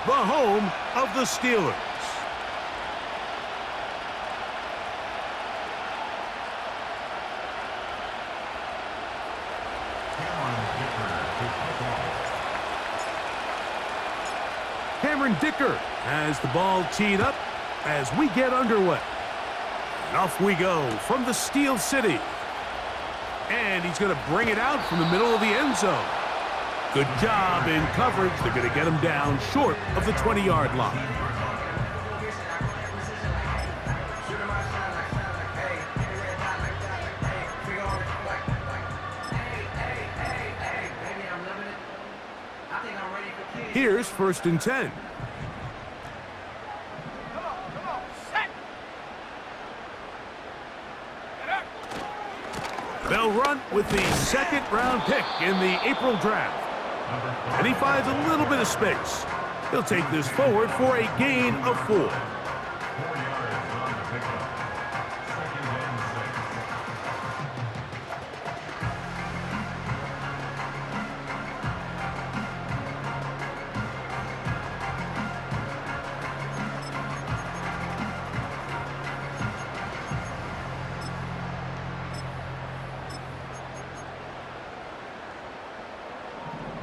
the home of the Steelers. Cameron Dicker has the ball teed up as we get underway. And off we go from the Steel City. And he's going to bring it out from the middle of the end zone. Good job in coverage. They're going to get him down short of the 20-yard line. Here's 1st and 10. They'll run with the 2nd-round pick in the April draft. And he finds a little bit of space. He'll take this forward for a gain of 4.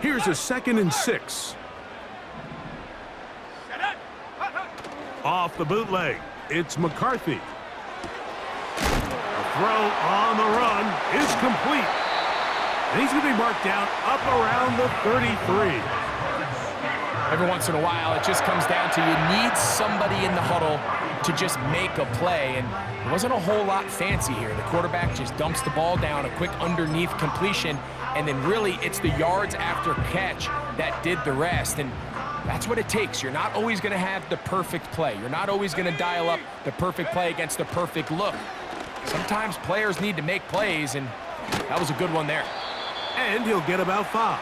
Here's a 2nd and 6. Off the bootleg, it's McCarthy. The throw on the run is complete. And he's going to be marked down up around the 33. Every once in a while, it just comes down to you need somebody in the huddle to just make a play. And it wasn't a whole lot fancy here. The quarterback just dumps the ball down, a quick underneath completion, and then really it's the yards after catch that did the rest. And that's what it takes. You're not always going to have the perfect play. You're not always going to dial up the perfect play against the perfect look. Sometimes players need to make plays, and that was a good one there. And he'll get about 5.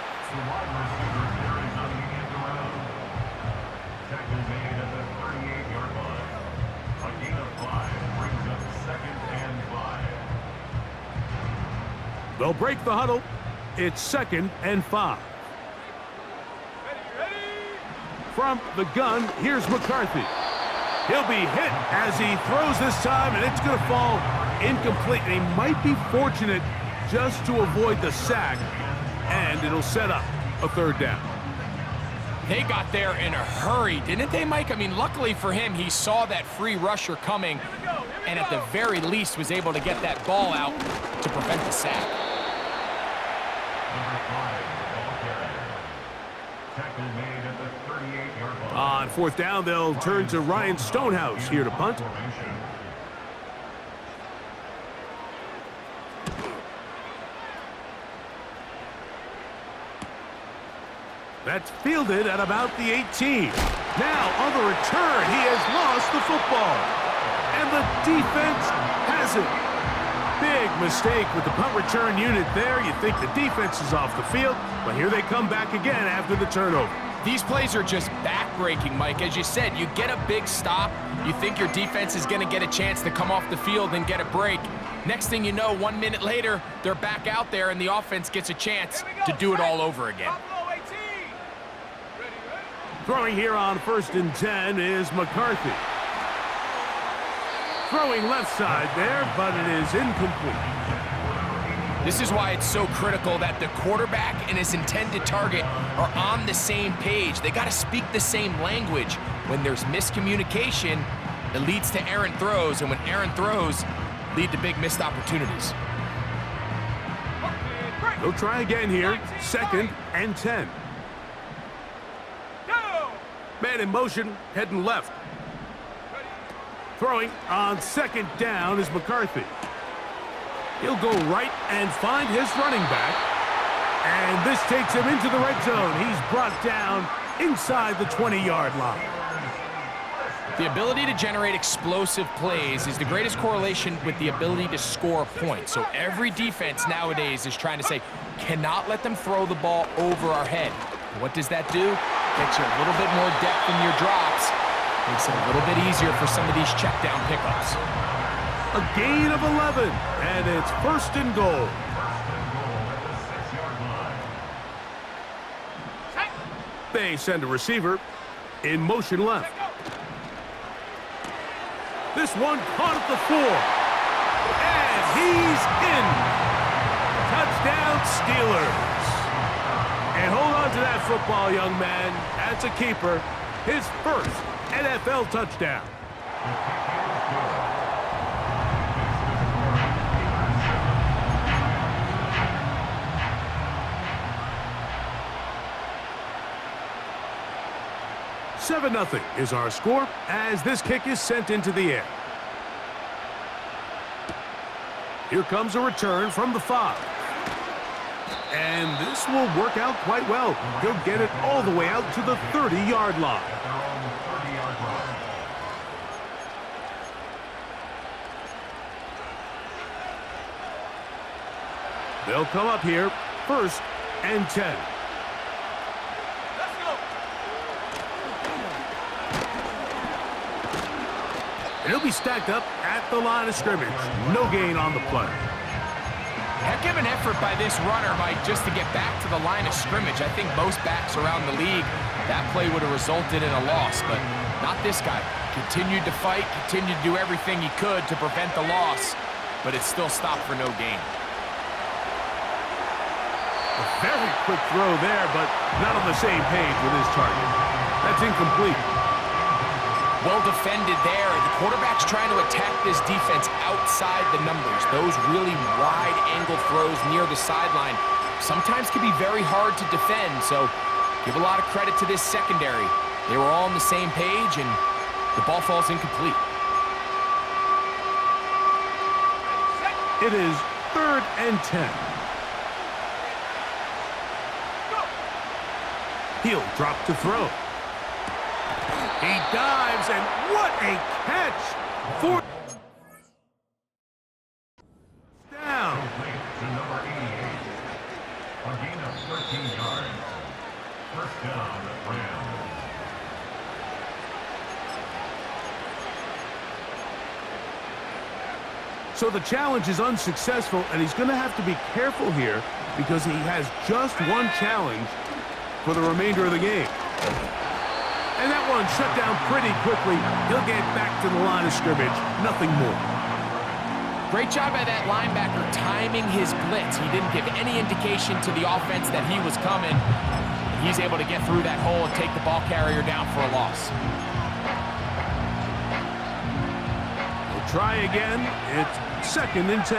They'll break the huddle. It's 2nd and 5. From the gun, here's McCarthy. He'll be hit as he throws this time, and it's going to fall incomplete. And he might be fortunate just to avoid the sack, and it'll set up a 3rd down. They got there in a hurry, didn't they, Mike? I mean, luckily for him, he saw that free rusher coming, and at the very least was able to get that ball out to prevent the sack. On 4th down, they'll turn to Ryan Stonehouse here to punt. That's fielded at about the 18. Now, on the return, he has lost the football. And the defense has it. Big mistake with the punt return unit there. You think the defense is off the field, but here they come back again after the turnover. These plays are just back-breaking, Mike. As you said, you get a big stop. You think your defense is going to get a chance to come off the field and get a break. Next thing you know, 1 minute later, they're back out there, and the offense gets a chance to do it all over again. Throwing here on 1st and 10 is McCarthy. Throwing left side there, but it is incomplete. This is why it's so critical that the quarterback and his intended target are on the same page. They got to speak the same language. When there's miscommunication, it leads to errant throws, and when errant throws lead to big missed opportunities. They'll try again here, 2nd and 10. Man in motion, heading left. Throwing on 2nd down is McCarthy. He'll go right and find his running back. And this takes him into the red zone. He's brought down inside the 20-yard line. The ability to generate explosive plays is the greatest correlation with the ability to score points. So every defense nowadays is trying to say, cannot let them throw the ball over our head. What does that do? Gets you a little bit more depth in your drops. Makes it a little bit easier for some of these check down pickups. A gain of 11, and it's 1st and goal. They send a receiver. In motion left. This one caught at the 4. And he's in. Touchdown, Steelers. And hold on to that football, young man. That's a keeper. His first NFL touchdown. Seven 0 is our score as this kick is sent into the air. Here comes a return from the 5. And this will work out quite well. He'll get it all the way out to the 30-yard line. They'll come up here, 1st and 10. And he'll be stacked up at the line of scrimmage. No gain on the play. Heck of an effort by this runner, Mike, just to get back to the line of scrimmage. I think most backs around the league, that play would have resulted in a loss, but not this guy. Continued to fight, continued to do everything he could to prevent the loss, but it still stopped for no gain. A very quick throw there, but not on the same page with his target. That's incomplete. Well defended there. The quarterback's trying to attack this defense outside the numbers. Those really wide angle throws near the sideline sometimes can be very hard to defend, so give a lot of credit to this secondary. They were all on the same page, and the ball falls incomplete. It is 3rd and 10. He'll drop to throw. He dives, and what a catch! 4th down. To number 88. A gain of 13 yards. 1st down, Rams. So the challenge is unsuccessful, and he's going to have to be careful here because he has just one challenge for the remainder of the game. And that one shut down pretty quickly. He'll get back to the line of scrimmage. Nothing more. Great job by that linebacker timing his blitz. He didn't give any indication to the offense that he was coming. He's able to get through that hole and take the ball carrier down for a loss. We'll try again. It's 2nd and 10.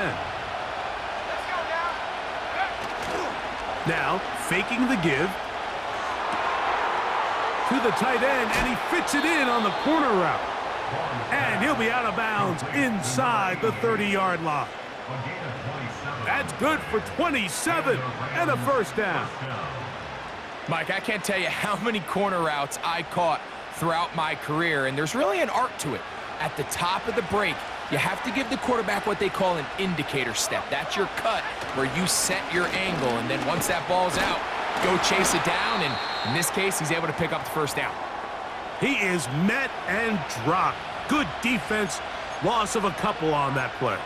Now, faking the give. To the tight end, and he fits it in on the corner route. And he'll be out of bounds inside the 30-yard line. That's good for 27 and a 1st down. Mike, I can't tell you how many corner routes I caught throughout my career, and there's really an art to it. At the top of the break, you have to give the quarterback what they call an indicator step. That's your cut where you set your angle, and then once that ball's out, go chase it down, and in this case, he's able to pick up the 1st down. He is met and dropped. Good defense. Loss of a couple on that play.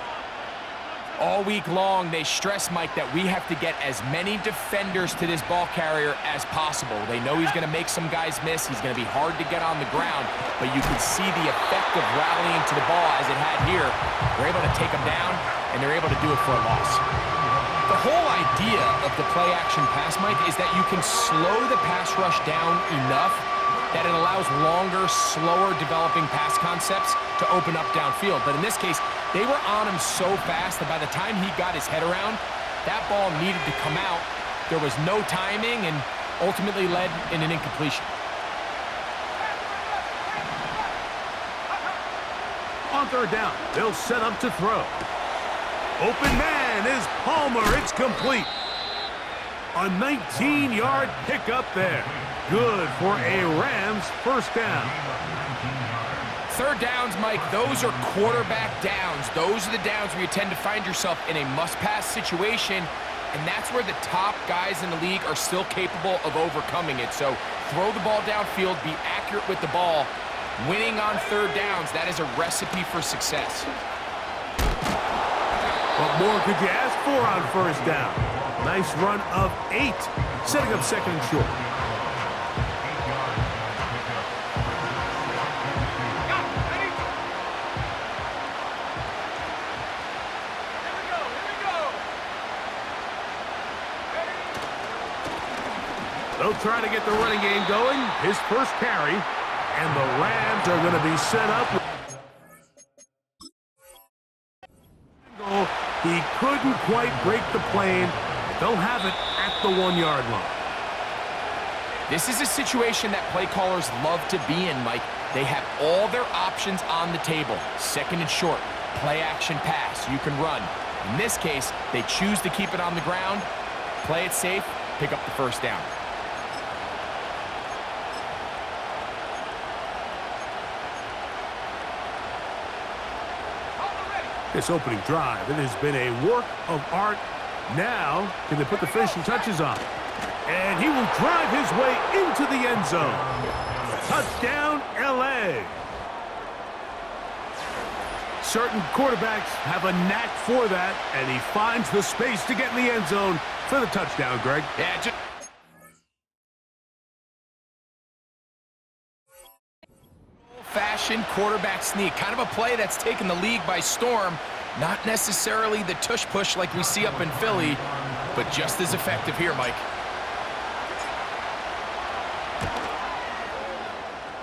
All week long, they stress, Mike, that we have to get as many defenders to this ball carrier as possible. They know he's going to make some guys miss. He's going to be hard to get on the ground, but you can see the effect of rallying to the ball as it had here. They're able to take him down, and they're able to do it for a loss. The whole idea of the play-action pass, Mike, is that you can slow the pass rush down enough that it allows longer, slower developing pass concepts to open up downfield. But in this case, they were on him so fast that by the time he got his head around, that ball needed to come out. There was no timing and ultimately led in an incompletion. On 3rd down, they'll set up to throw. Open man is Palmer. It's complete. A 19-yard pickup there. Good for a Rams 1st down. 3rd downs, Mike, those are quarterback downs. Those are the downs where you tend to find yourself in a must-pass situation, and that's where the top guys in the league are still capable of overcoming it. So throw the ball downfield, be accurate with the ball. Winning on 3rd downs, that is a recipe for success. What more could you ask for on 1st down? Nice run of 8, setting up 2nd and short. They'll try to get the running game going. His first carry, and the Rams are going to be set up. He couldn't quite break the plane. They'll have it at the 1-yard line. This is a situation that play callers love to be in, Mike. They have all their options on the table. Second and short, play action pass, you can run. In this case, they choose to keep it on the ground, play it safe, pick up the first down. This opening drive, it has been a work of art. Now, can they put the finishing touches on? And he will drive his way into the end zone. Touchdown, L.A. Certain quarterbacks have a knack for that, and he finds the space to get in the end zone for the touchdown, Greg. Yeah, just old-fashioned quarterback sneak. Kind of a play that's taken the league by storm. Not necessarily the tush-push like we see up in Philly, but just as effective here, Mike.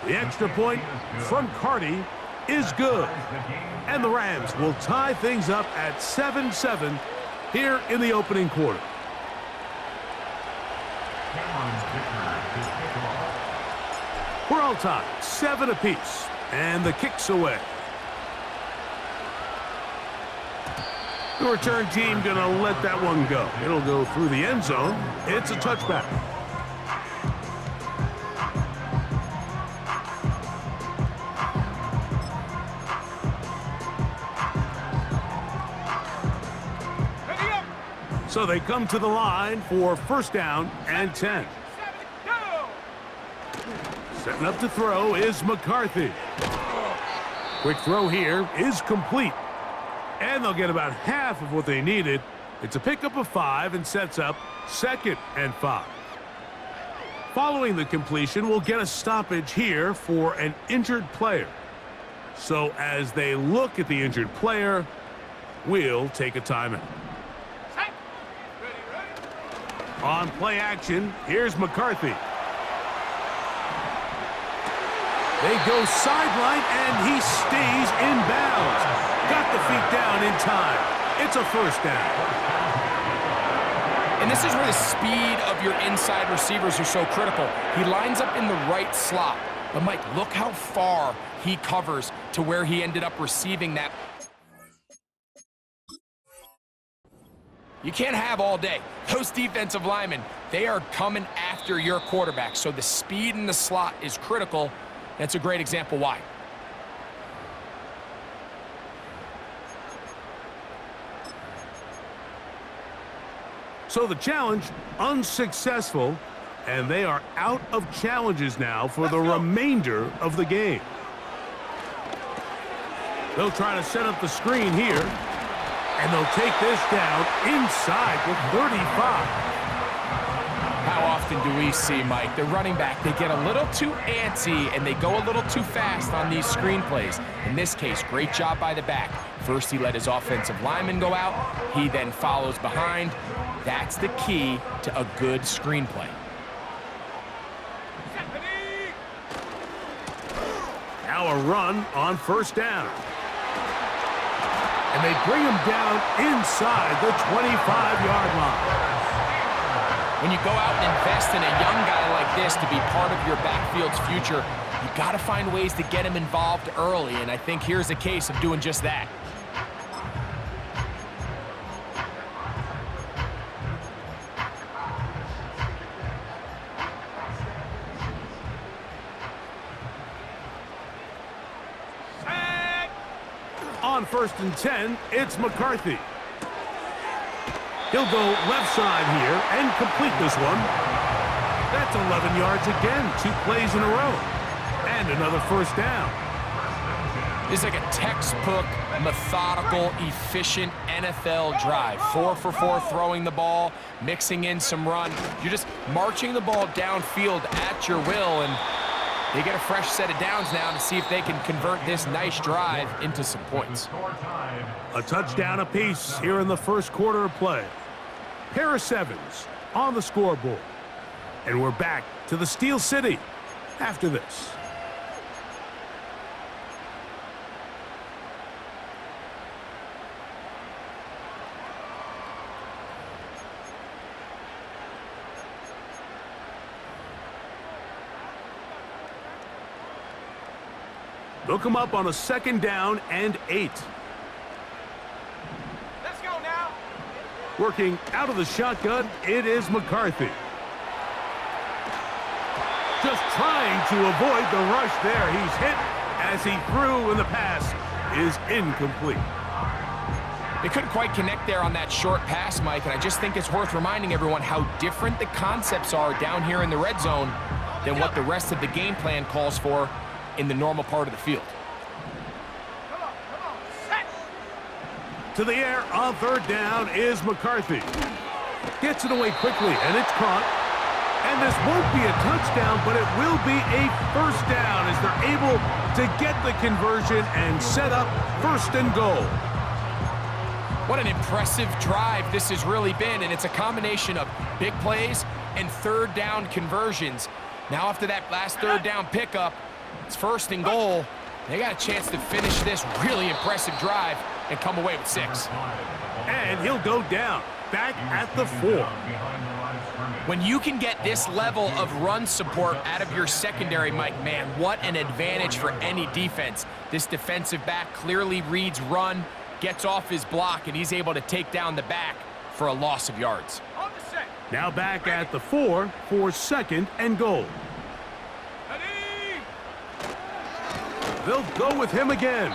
The extra point from Carty is good. And the Rams will tie things up at 7-7 here in the opening quarter. We're all tied, 7 apiece, and the kick's away. The return team gonna let that one go. It'll go through the end zone. It's a touchback. So they come to the line for first down and 10. Setting up to throw is McCarthy. Quick throw here is complete. And they'll get about half of what they needed. It's a pickup of 5 and sets up 2nd and 5. Following the completion, we'll get a stoppage here for an injured player. So as they look at the injured player, we'll take a timeout. On play action, here's McCarthy. They go sideline, and he stays in bounds. Got the feet down in time. It's a first down. And this is where the speed of your inside receivers are so critical. He lines up in the right slot. But, Mike, look how far he covers to where he ended up receiving that. You can't have all day. Those defensive linemen, they are coming after your quarterback. So the speed in the slot is critical. That's a great example why. So the challenge, unsuccessful, and they are out of challenges now for the remainder of the game. They'll try to set up the screen here, and they'll take this down inside the 35. How often do we see, Mike, the running back, they get a little too antsy and they go a little too fast on these screen plays. In this case, great job by the back. First, he let his offensive lineman go out. He then follows behind. That's the key to a good screenplay. Now a run on first down. And they bring him down inside the 25-yard line. When you go out and invest in a young guy like this to be part of your backfield's future, you got to find ways to get him involved early, and I think here's a case of doing just that. On 1st and 10, it's McCarthy. He'll go left side here and complete this one. That's 11 yards again, 2 plays in a row. And another first down. This is like a textbook, methodical, efficient NFL drive. 4 for 4 throwing the ball, mixing in some run. You're just marching the ball downfield at your will, and they get a fresh set of downs now to see if they can convert this nice drive into some points. A touchdown apiece here in the first quarter of play. Pair of 7s on the scoreboard. And we're back to the Steel City after this. They'll come up on a 2nd down and 8. Let's go now. Working out of the shotgun, it is McCarthy. Just trying to avoid the rush there. He's hit as he threw, and the pass is incomplete. They couldn't quite connect there on that short pass, Mike, and I just think it's worth reminding everyone how different the concepts are down here in the red zone than what the rest of the game plan calls for in the normal part of the field. Come on, set. To the air on 3rd down is McCarthy. Gets it away quickly, and it's caught. And this won't be a touchdown, but it will be a 1st down as they're able to get the conversion and set up 1st and goal. What an impressive drive this has really been, and it's a combination of big plays and 3rd down conversions. Now after that last 3rd down pickup, it's 1st and goal. They got a chance to finish this really impressive drive and come away with 6. And he'll go down, back at the 4. When you can get this level of run support out of your secondary, Mike, man, what an advantage for any defense. This defensive back clearly reads run, gets off his block, and he's able to take down the back for a loss of yards. Now back at the 4 for 2nd and goal. They'll go with him again.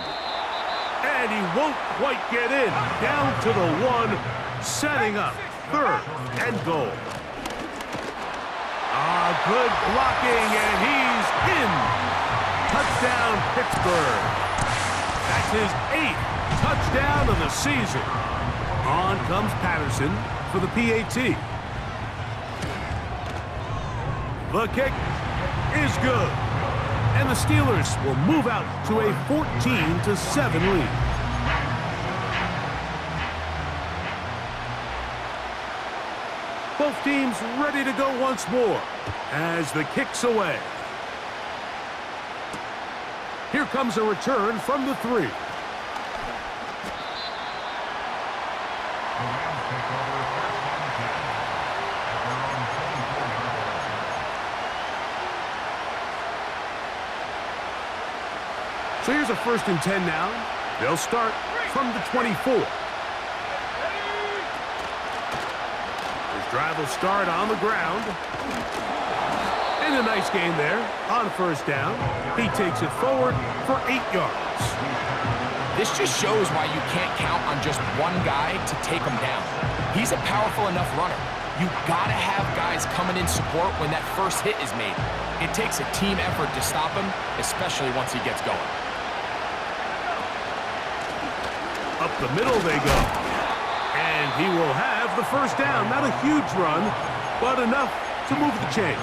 And he won't quite get in. Down to the 1, setting up 3rd and goal. Good blocking, and he's in. Touchdown, Pittsburgh. That's his 8th touchdown of the season. On comes Patterson for the PAT. The kick is good. And the Steelers will move out to a 14-7 lead. Both teams ready to go once more as the kick's away. Here comes a return from the 3. So here's a 1st and 10 now. They'll start from the 24. His drive will start on the ground. And a nice gain there on 1st down. He takes it forward for 8 yards. This just shows why you can't count on just one guy to take him down. He's a powerful enough runner. You gotta have guys coming in support when that first hit is made. It takes a team effort to stop him, especially once he gets going. Up the middle they go. And he will have the 1st down. Not a huge run, but enough to move the chains.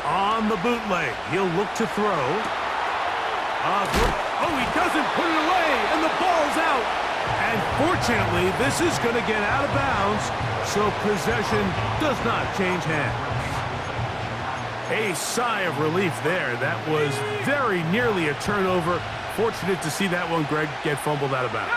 On the bootleg, he'll look to throw. Oh, he doesn't put it away, and the ball's out. And fortunately, this is going to get out of bounds, so possession does not change hands. A sigh of relief there. That was very nearly a turnover. Fortunate to see that one, Greg, get fumbled out of bounds.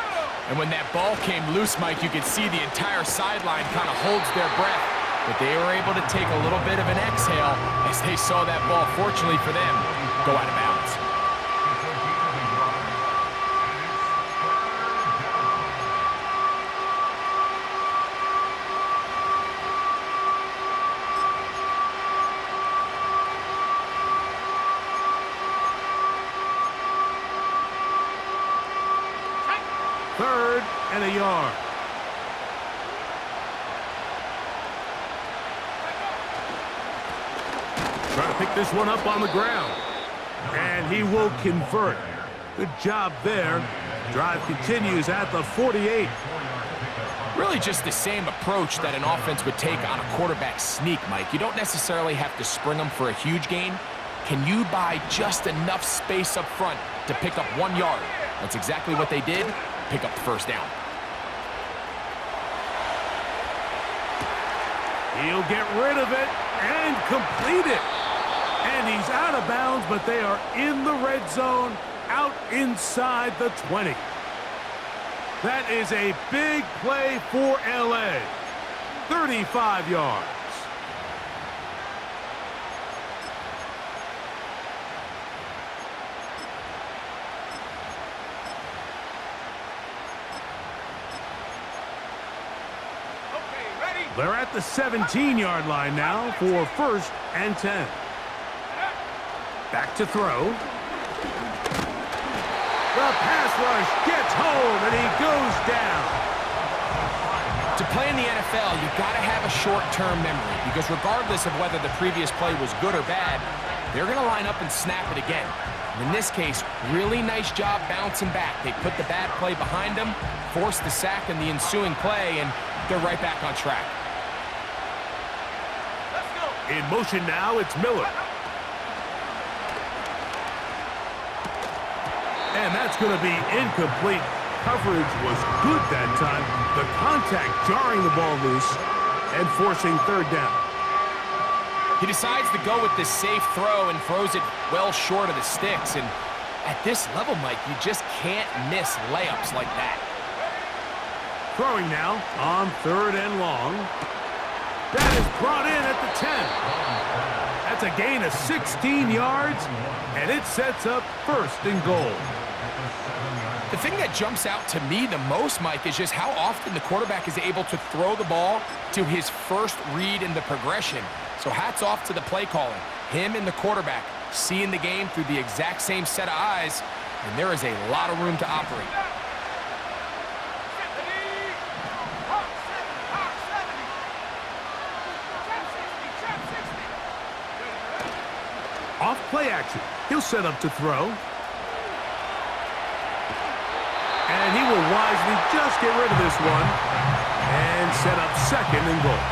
And when that ball came loose, Mike, you could see the entire sideline kind of holds their breath. But they were able to take a little bit of an exhale as they saw that ball, fortunately for them, go out of bounds. Third and a yard. Trying to pick this one up on the ground. And he will convert. Good job there. Drive continues at the 48. Really just the same approach that an offense would take on a quarterback sneak, Mike. You don't necessarily have to spring them for a huge gain. Can you buy just enough space up front to pick up 1 yard? That's exactly what they did. Pick up the first down. He'll get rid of it and complete it. And he's out of bounds, but they are in the red zone, out inside the 20. That is a big play for LA. 35 yards. They're at the 17-yard line now for 1st and 10. Back to throw. The pass rush gets home, and he goes down. To play in the NFL, you've got to have a short-term memory, because regardless of whether the previous play was good or bad, they're going to line up and snap it again. And in this case, really nice job bouncing back. They put the bad play behind them, forced the sack in the ensuing play, and they're right back on track. In motion now, it's Miller. And that's going to be incomplete. Coverage was good that time. The contact jarring the ball loose and forcing 3rd down. He decides to go with this safe throw and throws it well short of the sticks. And at this level, Mike, you just can't miss layups like that. Throwing now on 3rd and long. That is brought in at the 10. That's a gain of 16 yards, and it sets up 1st and goal. The thing that jumps out to me the most, Mike, is just how often the quarterback is able to throw the ball to his first read in the progression. So hats off to the play calling. Him and the quarterback seeing the game through the exact same set of eyes, and there is a lot of room to operate. Off play action. He'll set up to throw. And he will wisely just get rid of this one and set up 2nd and goal.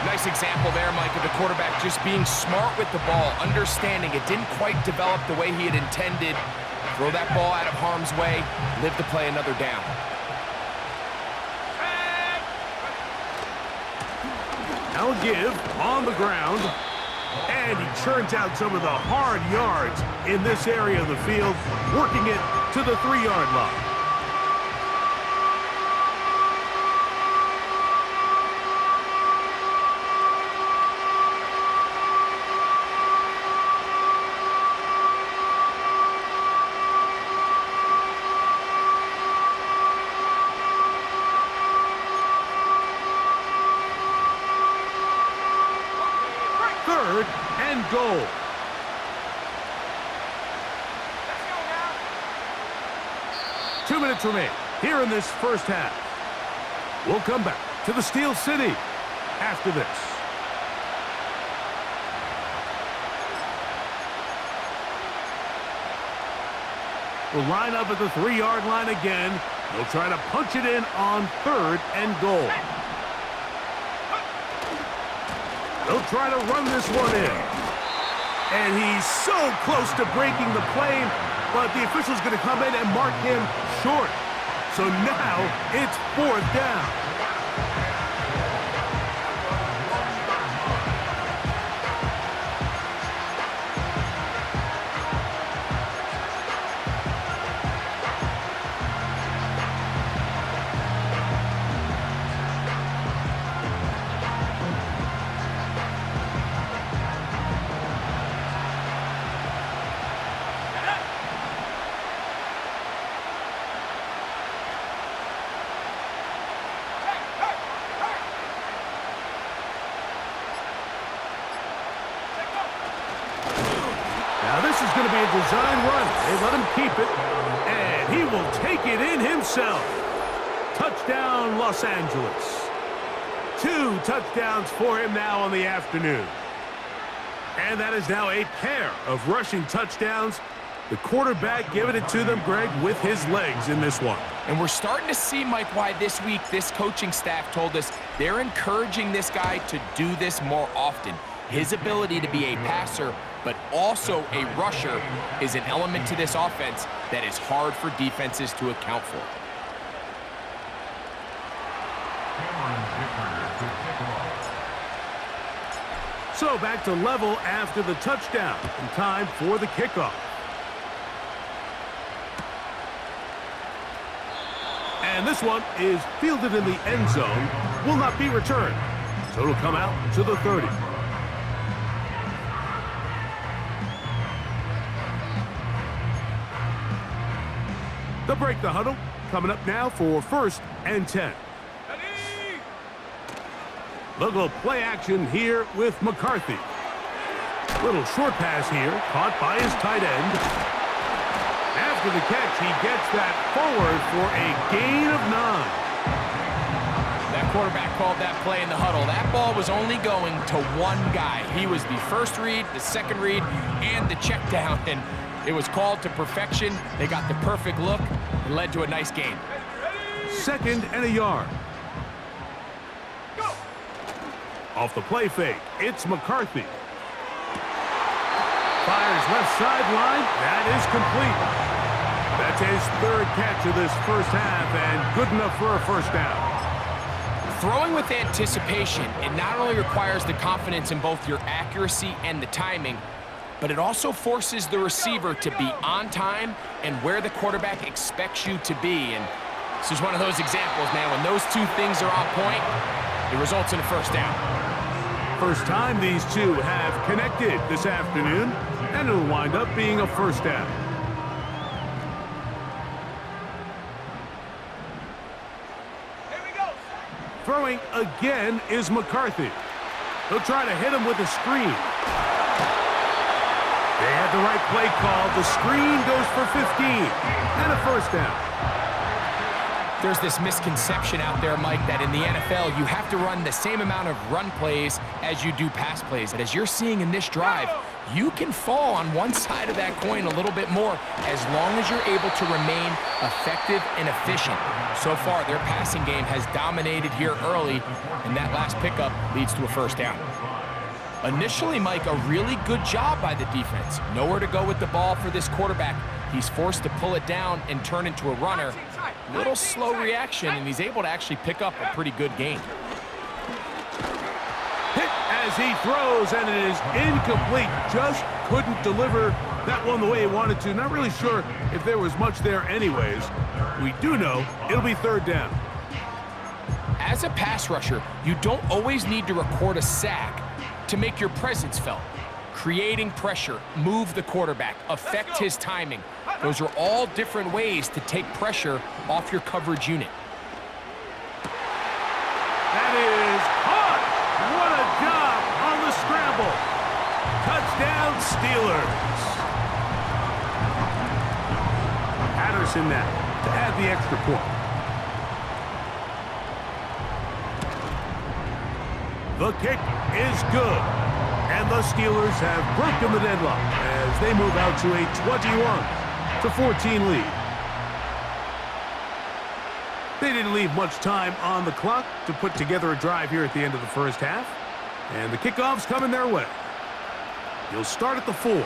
Nice example there, Mike, of the quarterback just being smart with the ball, understanding it didn't quite develop the way he had intended. Throw that ball out of harm's way, live to play another down. Now a give on the ground. And he churns out some of the hard yards in this area of the field, working it to the 3-yard line. Goal. Two minutes remain here in this first half. We'll come back to the Steel City after this. We'll line up at the 3-yard line again. They'll try to punch it in on 3rd and goal. They'll try to run this one in. And he's so close to breaking the play, but the official's going to come in and mark him short. So now it's 4th down. This is going to be a design run. They let him keep it, and he will take it in himself. Touchdown, Los Angeles. 2 touchdowns for him now on the afternoon. And that is now a pair of rushing touchdowns. The quarterback giving it to them, Greg, with his legs in this one. And we're starting to see, Mike, why this week this coaching staff told us they're encouraging this guy to do this more often. His ability to be a passer but also a rusher is an element to this offense that is hard for defenses to account for. So back to level after the touchdown, and time for the kickoff. And this one is fielded in the end zone, will not be returned. So it'll come out to the 30. They'll break the huddle. Coming up now for 1st and 10. They'll go play action here with McCarthy. Little short pass here, caught by his tight end. After the catch, he gets that forward for a gain of 9. That quarterback called that play in the huddle. That ball was only going to one guy. He was the first read, the second read, and the check down, and it was called to perfection. They got the perfect look and led to a nice gain. 2nd and a yard. Off the play fake, it's McCarthy. Fires left sideline. That is complete. That's his 3rd catch of this first half and good enough for a first down. Throwing with anticipation, it not only requires the confidence in both your accuracy and the timing, but it also forces the receiver to be on time and where the quarterback expects you to be. And this is one of those examples, man. When those two things are on point, it results in a first down. First time these two have connected this afternoon, and it'll wind up being a first down. Here we go. Throwing again is McCarthy. They'll try to hit him with a screen. They had the right play call. The screen goes for 15 and a first down. There's this misconception out there, Mike, that in the NFL, you have to run the same amount of run plays as you do pass plays. And as you're seeing in this drive, you can fall on one side of that coin a little bit more as long as you're able to remain effective and efficient. So far, their passing game has dominated here early, and that last pickup leads to a first down. Initially, Mike, a really good job by the defense. Nowhere to go with the ball for this quarterback. He's forced to pull it down and turn into a runner. Little slow reaction, and he's able to actually pick up a pretty good gain. Hit as he throws, and it is incomplete. Just couldn't deliver that one the way he wanted to. Not really sure if there was much there anyways. We do know it'll be 3rd down. As a pass rusher, you don't always need to record a sack to make your presence felt. Creating pressure, move the quarterback, affect his timing. Those are all different ways to take pressure off your coverage unit. That is caught. What a job on the scramble. Touchdown, Steelers. Patterson now to add the extra point. The kick is good. And the Steelers have broken the deadlock as they move out to a 21-14 lead. They didn't leave much time on the clock to put together a drive here at the end of the first half. And the kickoff's coming their way. He'll start at the 4.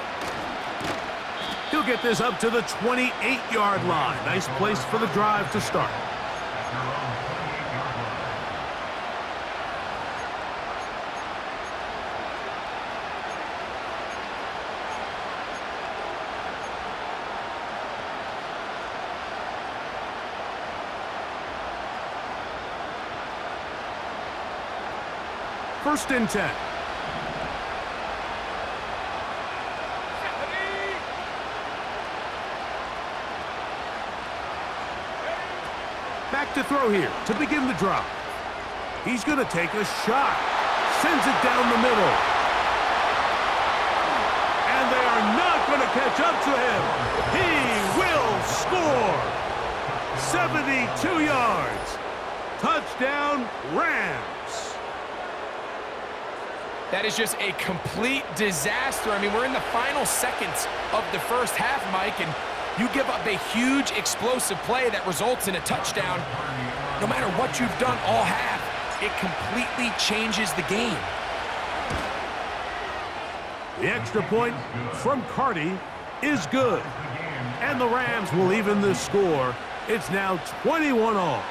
He'll get this up to the 28-yard line. Nice place for the drive to start. First and 10. Back to throw here to begin the drive. He's going to take a shot. Sends it down the middle. And they are not going to catch up to him. He will score. 72 yards. Touchdown, Rams. That is just a complete disaster. I mean, we're in the final seconds of the first half, Mike, and you give up a huge explosive play that results in a touchdown. No matter what you've done all half, it completely changes the game. The extra point from Carty is good. And the Rams will even the score. It's now 21-all.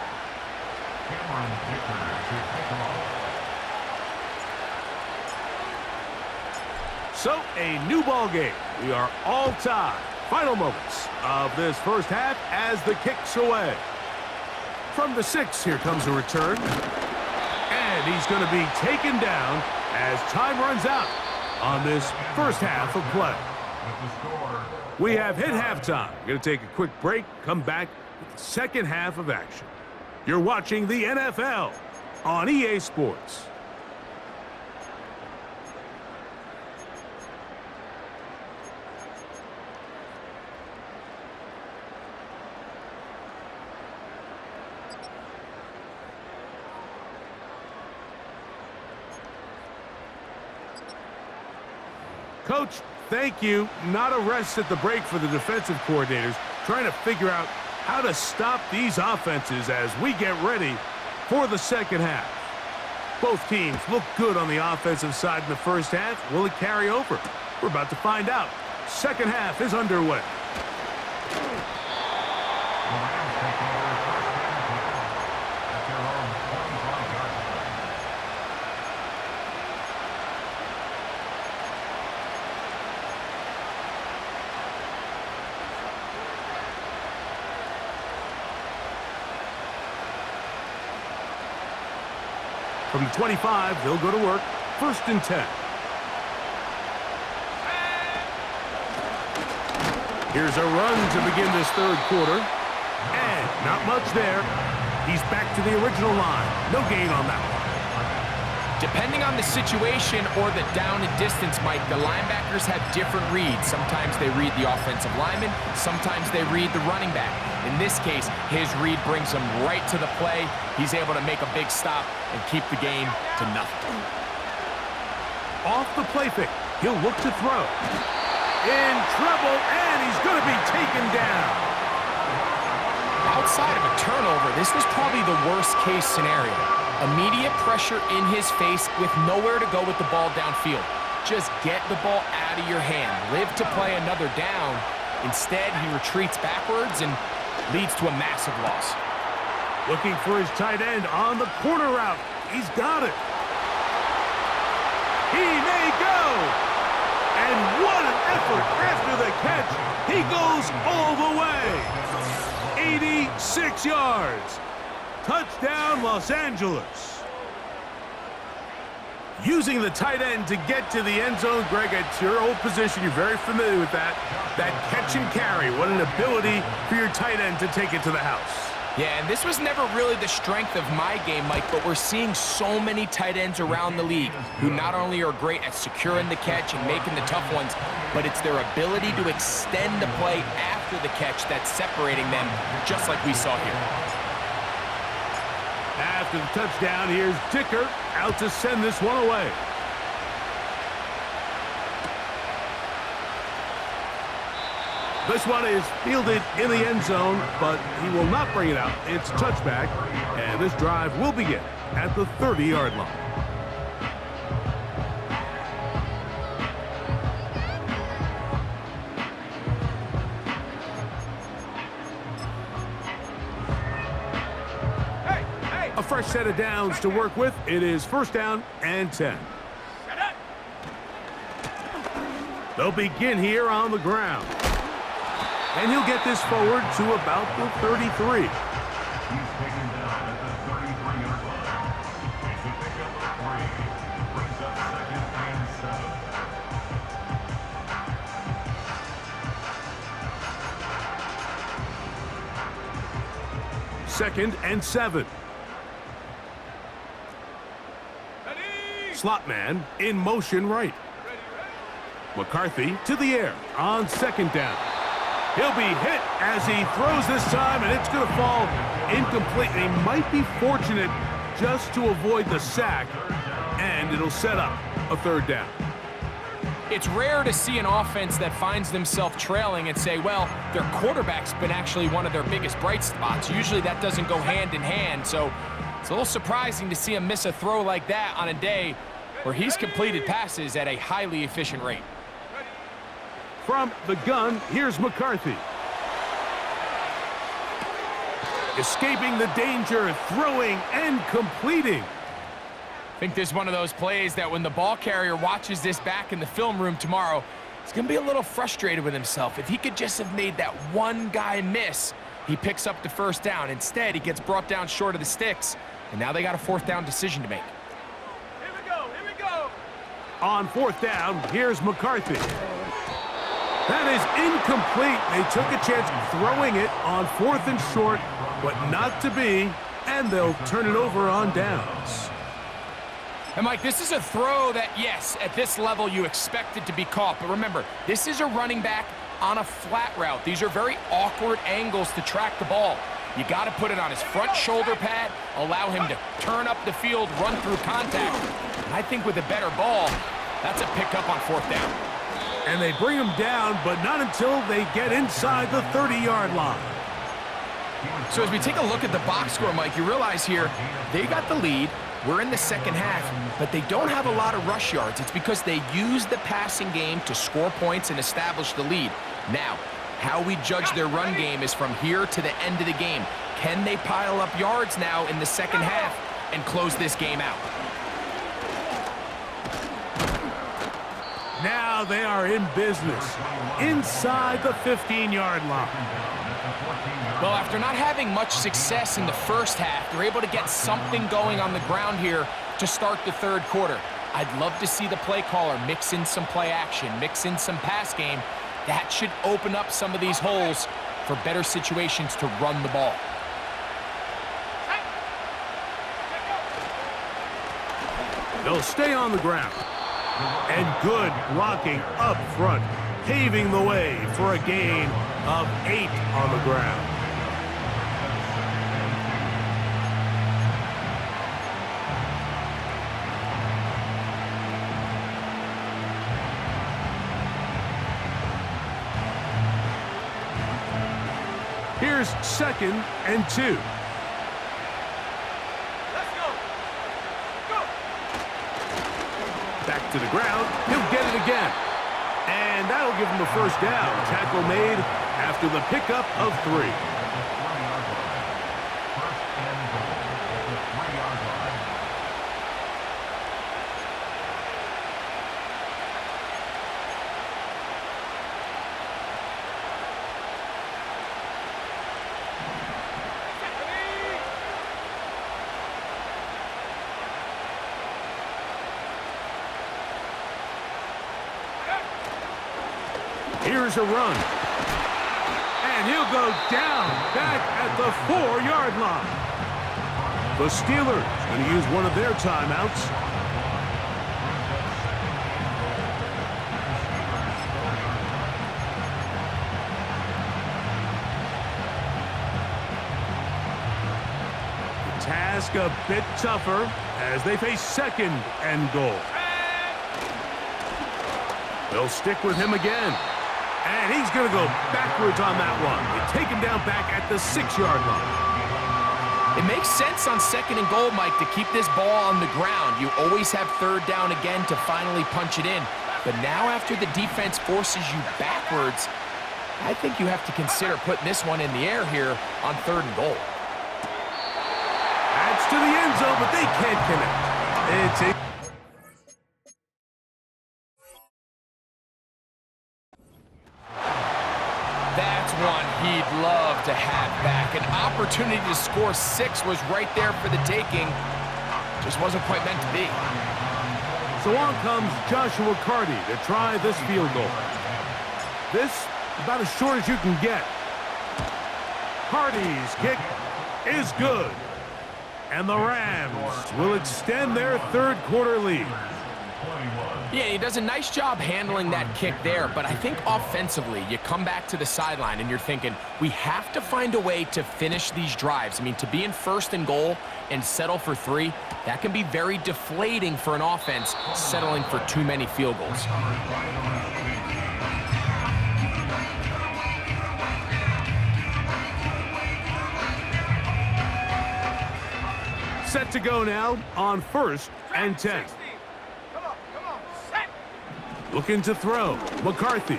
So, a new ball game. We are all tied. Final moments of this first half as the kick's away. From the 6, here comes a return. And he's going to be taken down as time runs out on this first half of play. We have hit halftime. We're going to take a quick break, come back with the second half of action. You're watching the NFL on EA Sports. Coach, thank you. Not a rest at the break for the defensive coordinators, trying to figure out how to stop these offenses as we get ready for the second half. Both teams look good on the offensive side in the first half. Will it carry over? We're about to find out. Second half is underway. From the 25, they'll go to work. 1st and 10. Here's a run to begin this third quarter. And not much there. He's back to the original line. No gain on that one. Depending on the situation or the down and distance, Mike, the linebackers have different reads. Sometimes they read the offensive lineman. Sometimes they read the running back. In this case, his read brings him right to the play. He's able to make a big stop and keep the game to nothing. Off the play fake, he'll look to throw. In trouble, and he's going to be taken down. Outside of a turnover, this was probably the worst-case scenario. Immediate pressure in his face with nowhere to go with the ball downfield. Just get the ball out of your hand. Live to play another down. Instead, he retreats backwards and leads to a massive loss. Looking for his tight end on the corner route. He's got it. He may go. And what an effort after the catch. He goes all the way. 86 yards. Touchdown, Los Angeles. Using the tight end to get to the end zone, Greg, it's your old position. You're very familiar with that. That catch and carry. What an ability for your tight end to take it to the house. Yeah, and this was never really the strength of my game, Mike, but we're seeing so many tight ends around the league who not only are great at securing the catch and making the tough ones, but it's their ability to extend the play after the catch that's separating them, just like we saw here. After the touchdown, here's Dicker out to send this one away. This one is fielded in the end zone, but he will not bring it out. It's touchback, and this drive will begin at the 30-yard line. A fresh set of downs to work with. It is 1st down and 10. They'll begin here on the ground. And he'll get this forward to about the 33. He's taken down at the 33-yard line. It's a pickup of 3. Brings up 2nd and 7. 2nd and 7. Slot man in motion right. McCarthy to the air on 2nd down. He'll be hit as he throws this time, and it's going to fall incomplete. And he might be fortunate just to avoid the sack, and it'll set up a 3rd down. It's rare to see an offense that finds themselves trailing and say, well, their quarterback's been actually one of their biggest bright spots. Usually that doesn't go hand in hand, so it's a little surprising to see him miss a throw like that on a day where he's completed passes at a highly efficient rate. From the gun, here's McCarthy. Escaping the danger, throwing and completing. I think this is one of those plays that when the ball carrier watches this back in the film room tomorrow, he's going to be a little frustrated with himself. If he could just have made that one guy miss, he picks up the first down. Instead, he gets brought down short of the sticks, and now they got a fourth down decision to make. Here we go, here we go. On fourth down, here's McCarthy. That is incomplete. They took a chance throwing it on fourth and short, but not to be, and they'll turn it over on downs. And Mike, this is a throw that, yes, at this level you expect it to be caught. But remember, this is a running back on a flat route. These are very awkward angles to track the ball. You got to put it on his front shoulder pad, allow him to turn up the field, run through contact. And I think with a better ball, that's a pickup on fourth down. And they bring him down, but not until they get inside the 30-yard line. So as we take a look at the box score, Mike, you realize here they got the lead. We're in the second half, but they don't have a lot of rush yards. It's because they use the passing game to score points and establish the lead. Now, how we judge their run game is from here to the end of the game. Can they pile up yards now in the second half and close this game out? Now they are in business, inside the 15-yard line. Well, after not having much success in the first half, they're able to get something going on the ground here to start the third quarter. I'd love to see the play caller mix in some play action, mix in some pass game. That should open up some of these holes for better situations to run the ball. They'll stay on the ground. And good blocking up front, paving the way for a gain of 8 on the ground. Here's 2nd and 2. Let's go. Go. Back to the ground. He'll get it again. And that'll give him the first down. Tackle made after the pickup of 3. Here's a run. And he'll go down back at the 4-yard line. The Steelers going to use one of their timeouts. The task a bit tougher as they face 2nd and goal. They'll stick with him again. And he's going to go backwards on that one. They take him down back at the 6-yard line. It makes sense on 2nd and goal, Mike, to keep this ball on the ground. You always have 3rd down again to finally punch it in. But now after the defense forces you backwards, I think you have to consider putting this one in the air here on 3rd and goal. That's to the end zone, but they can't connect. It's a That's one he'd love to have back. An opportunity to score 6 was right there for the taking. Just wasn't quite meant to be. So on comes Joshua Carty to try this field goal. This about as short as you can get. Carty's kick is good. And the Rams will extend their 3rd quarter lead. Yeah, he does a nice job handling that kick there, but I think offensively, you come back to the sideline and you're thinking, we have to find a way to finish these drives. I mean, to be in 1st and goal and settle for 3, that can be very deflating for an offense, settling for too many field goals. Set to go now on 1st and 10. Come on, set. Looking to throw. McCarthy.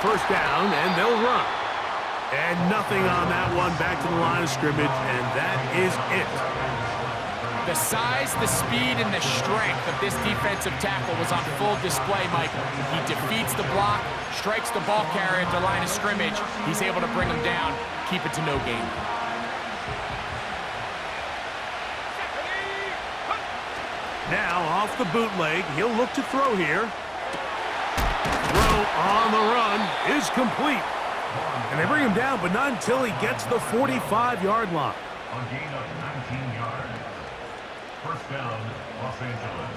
first down, and they'll run. And nothing on that one, back to the line of scrimmage, and that is it. The size, the speed, and the strength of this defensive tackle was on full display, Mike. He defeats the block, strikes the ball carrier at the line of scrimmage. He's able to bring him down, keep it to no gain. Now, off the bootleg, he'll look to throw here. Throw on the run is complete. And they bring him down, but not until he gets the 45-yard line. A gain of 19 yards. First down, Los Angeles.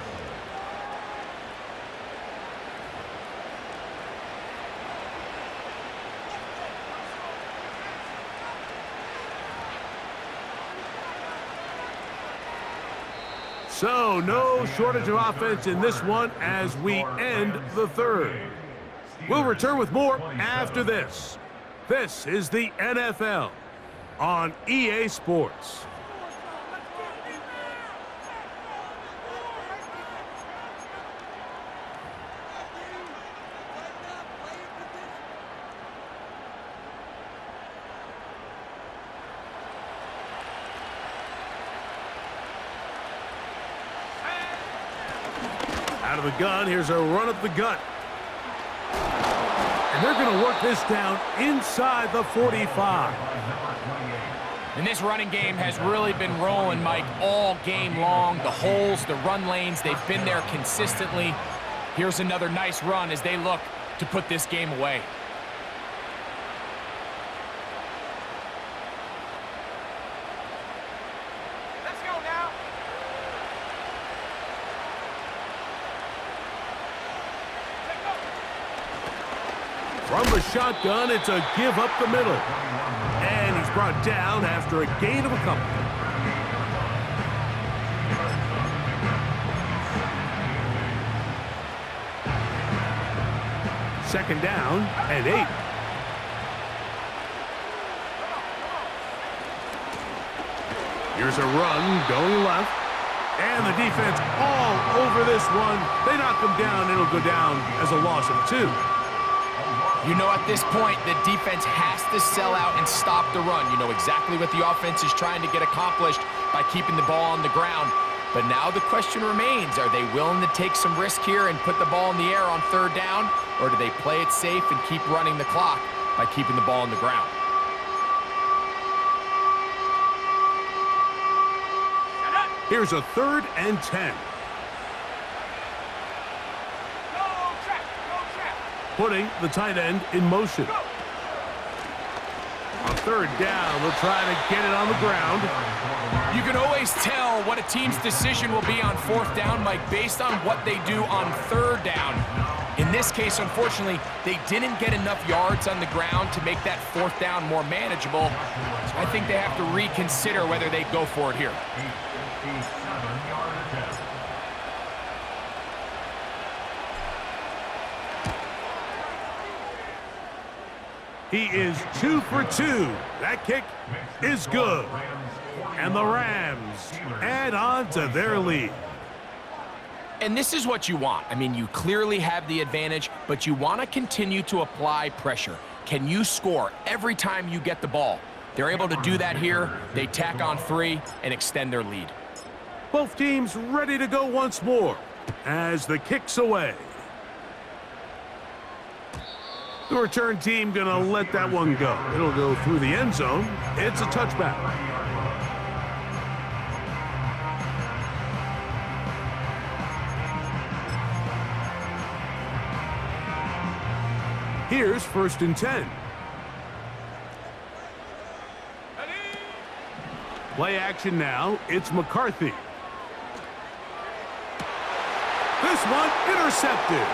So, no shortage of offense in this one as we end the third. We'll return with more after this. This is the NFL on EA Sports. Out of the gun, here's a run up the gut. And they're going to work this down inside the 45. And this running game has really been rolling, Mike, all game long. The holes, the run lanes, they've been there consistently. Here's another nice run as they look to put this game away. Let's go now. From the shotgun, it's a give up the middle. And he's brought down after a gain of a couple. Second down and 8. Here's a run going left. And the defense all over this one. They knock him down. It'll go down as a loss of 2. You know, at this point, the defense has to sell out and stop the run. You know exactly what the offense is trying to get accomplished by keeping the ball on the ground. But now the question remains, are they willing to take some risk here and put the ball in the air on third down? Or do they play it safe and keep running the clock by keeping the ball on the ground? Here's a 3rd and 10. Putting the tight end in motion. On 3rd down, we'll try to get it on the ground. You can always tell what a team's decision will be on 4th down, Mike, based on what they do on 3rd down. In this case, unfortunately, they didn't get enough yards on the ground to make that 4th down more manageable. So I think they have to reconsider whether they go for it here. He is 2 for 2. That kick is good. And the Rams add on to their lead. And this is what you want. I mean, you clearly have the advantage, but you want to continue to apply pressure. Can you score every time you get the ball? They're able to do that here. They tack on 3 and extend their lead. Both teams ready to go once more as the kick's away. The return team going to let that one go. It'll go through the end zone. It's a touchback. Here's 1st and 10. Play action now. It's McCarthy. This one intercepted.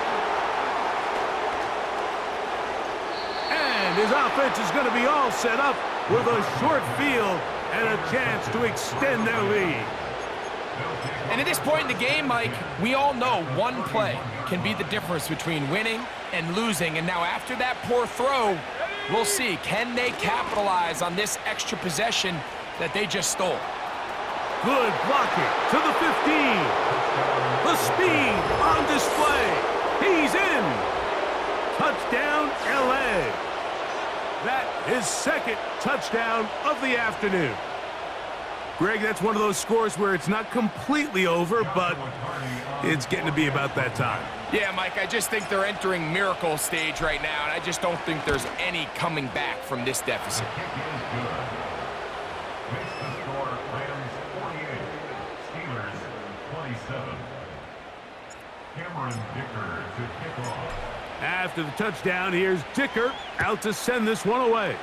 And his offense is going to be all set up with a short field and a chance to extend their lead. And at this point in the game, Mike, we all know one play can be the difference between winning and losing. And now after that poor throw, we'll see, can they capitalize on this extra possession that they just stole? Good blocking to the 15. The speed on display. He's in. Touchdown, L.A. That is second touchdown of the afternoon. Greg, that's one of those scores where it's not completely over, but it's getting to be about that time. Yeah, Mike, I just think they're entering miracle stage right now, and I just don't think there's any coming back from this deficit. Makes the score Rams 48, Steelers 27. Cameron Dicker to kick off. After the touchdown, here's Dicker out to send this one away.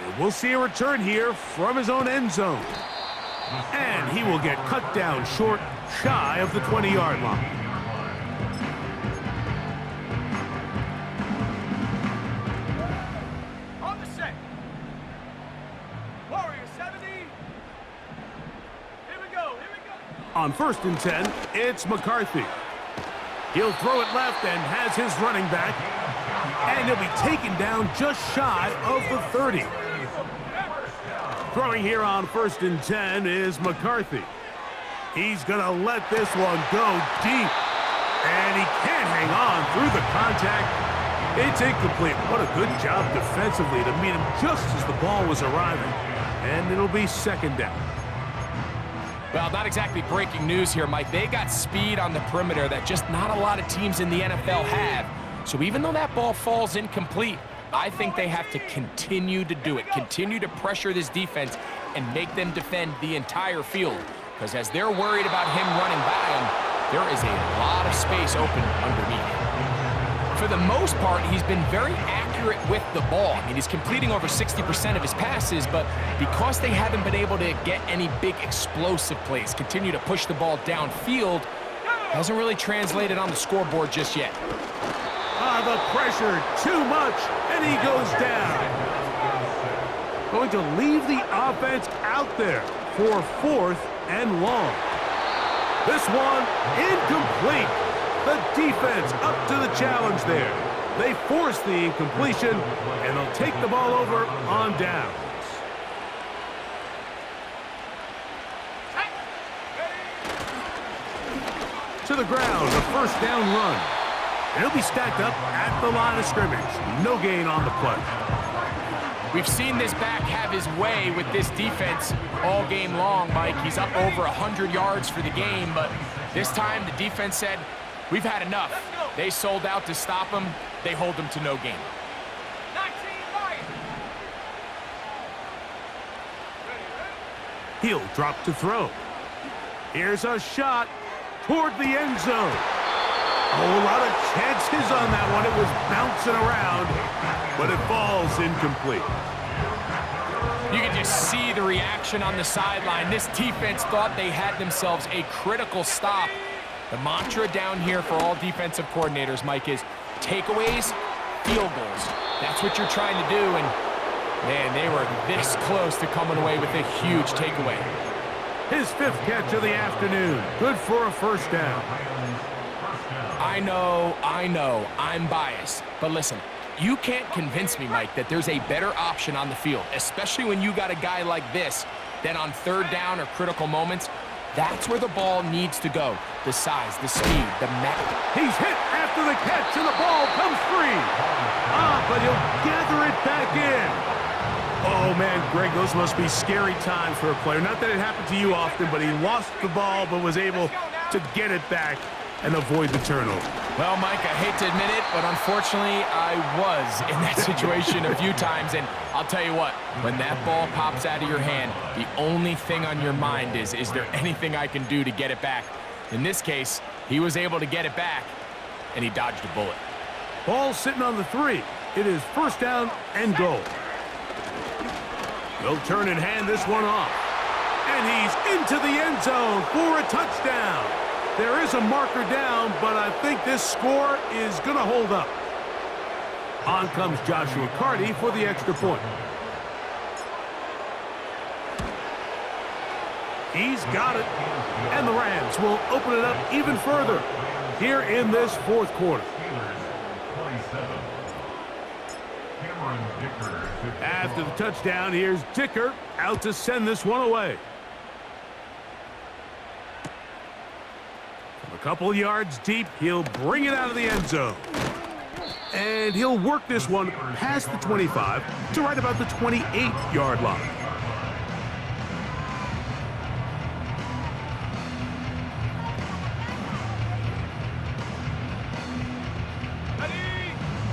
And we'll see a return here from his own end zone. And he will get cut down short, shy of the 20-yard line. On the set. Warrior 70. Here we go. Here we go. On 1st and 10, it's McCarthy. He'll throw it left and has his running back. And he'll be taken down just shy of the 30. Throwing here on 1st and 10 is McCarthy. He's going to let this one go deep. And he can't hang on through the contact. It's incomplete. What a good job defensively to meet him just as the ball was arriving. And it'll be 2nd down. Well, not exactly breaking news here, Mike. They got speed on the perimeter that just not a lot of teams in the NFL have. So even though that ball falls incomplete, I think they have to continue to do it, continue to pressure this defense and make them defend the entire field. Because as they're worried about him running by them, there is a lot of space open underneath. For the most part, he's been very accurate with the ball. I mean, he's completing over 60% of his passes, but because they haven't been able to get any big explosive plays, continue to push the ball downfield, hasn't really translated on the scoreboard just yet. The pressure, too much, and he goes down. Going to leave the offense out there for 4th and long. This one, incomplete. The defense up to the challenge there. They force the incompletion, and they'll take the ball over on downs. To the ground, a 1st down run. And he'll be stacked up at the line of scrimmage. No gain on the play. We've seen this back have his way with this defense all game long, Mike. He's up over 100 yards for the game, but this time the defense said, we've had enough. They sold out to stop him. They hold him to no gain. 19 right. He'll drop to throw. Here's a shot toward the end zone. A whole lot of chances on that one. It was bouncing around, but it falls incomplete. You can just see the reaction on the sideline. This defense thought they had themselves a critical stop. The mantra down here for all defensive coordinators, Mike, is takeaways, field goals. That's what you're trying to do, and man, they were this close to coming away with a huge takeaway. His 5th catch of the afternoon. Good for a 1st down. I know, I'm biased. But listen, you can't convince me, Mike, that there's a better option on the field, especially when you got a guy like this, than on 3rd down or critical moments. That's where the ball needs to go. The size, the speed, the He's hit after the catch, and the ball comes free. But he'll gather it back in. Oh, man, Greg, those must be scary times for a player. Not that it happened to you often, but he lost the ball but was able to get it back and avoid the turnover. Well, Mike, I hate to admit it, but unfortunately, I was in that situation a few times, and I'll tell you what, when that ball pops out of your hand, the only thing on your mind is there anything I can do to get it back? In this case, he was able to get it back, and he dodged a bullet. Ball sitting on the 3. It is 1st down and goal. They'll turn and hand this one off. And he's into the end zone for a touchdown. There is a marker down, but I think this score is going to hold up. On comes Joshua Carty for the extra point. He's got it. And the Rams will open it up even further here in this 4th quarter. After the touchdown, here's Dicker out to send this one away. Couple yards deep, he'll bring it out of the end zone. And he'll work this one past the 25 to right about the 28-yard line.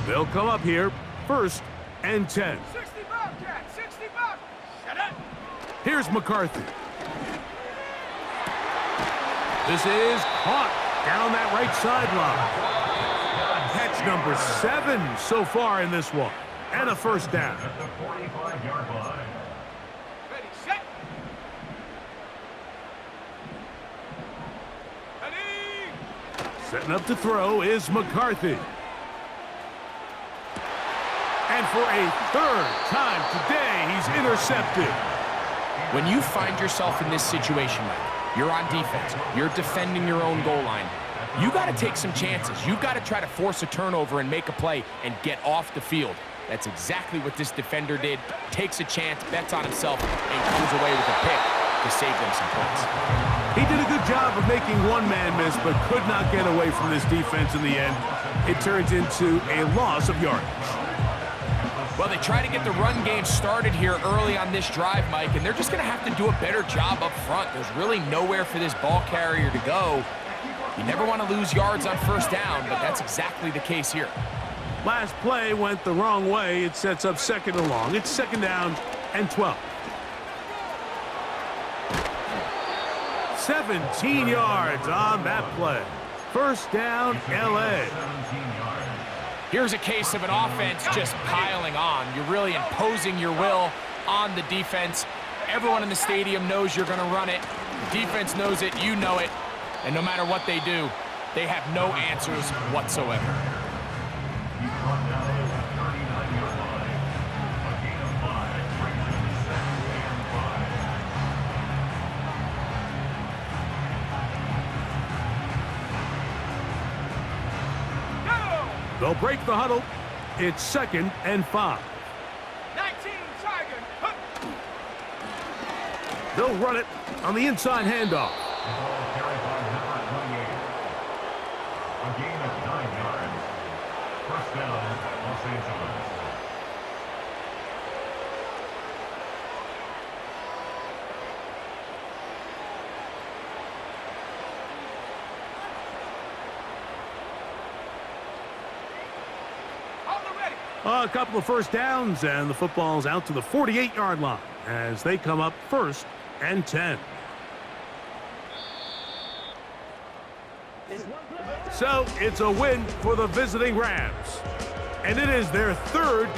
They'll come up here, 1st and 10. 60 Bobcat, 60 Bob. Shut up. Here's McCarthy. This is caught down that right sideline. Catch number 7 so far in this one. And a first down. At the 45-yard line. Ready, set. Ready. Setting up to throw is McCarthy. And for a 3rd time today, he's intercepted. When you find yourself in this situation, Mike, you're on defense, you're defending your own goal line, you got to take some chances. You've got to try to force a turnover and make a play and get off the field. That's exactly what this defender did. Takes a chance, bets on himself, and comes away with a pick to save them some points. He did a good job of making one man miss, but could not get away from this defense in the end. It turns into a loss of yardage. Well, they try to get the run game started here early on this drive, Mike, and they're just going to have to do a better job up front. There's really nowhere for this ball carrier to go. You never want to lose yards on 1st down, but that's exactly the case here. Last play went the wrong way. It sets up 2nd and long. It's 2nd down and 12. 17 yards on that play. 1st down, L.A. Here's a case of an offense just piling on. You're really imposing your will on the defense. Everyone in the stadium knows you're going to run it. The defense knows it, you know it. And no matter what they do, they have no answers whatsoever. He's brought down at the 39-yard line. A gain of 5 brings him to 2nd and 5. They'll break the huddle. It's 2nd and 5. 19 Tiger. Hup. They'll run it on the inside handoff. The ball carried by number 28. A gain of 9 yards. 1st down, Los Angeles. A couple of 1st downs, and the football's out to the 48-yard line as they come up 1st and 10. So it's a win for the visiting Rams, and it is their 3rd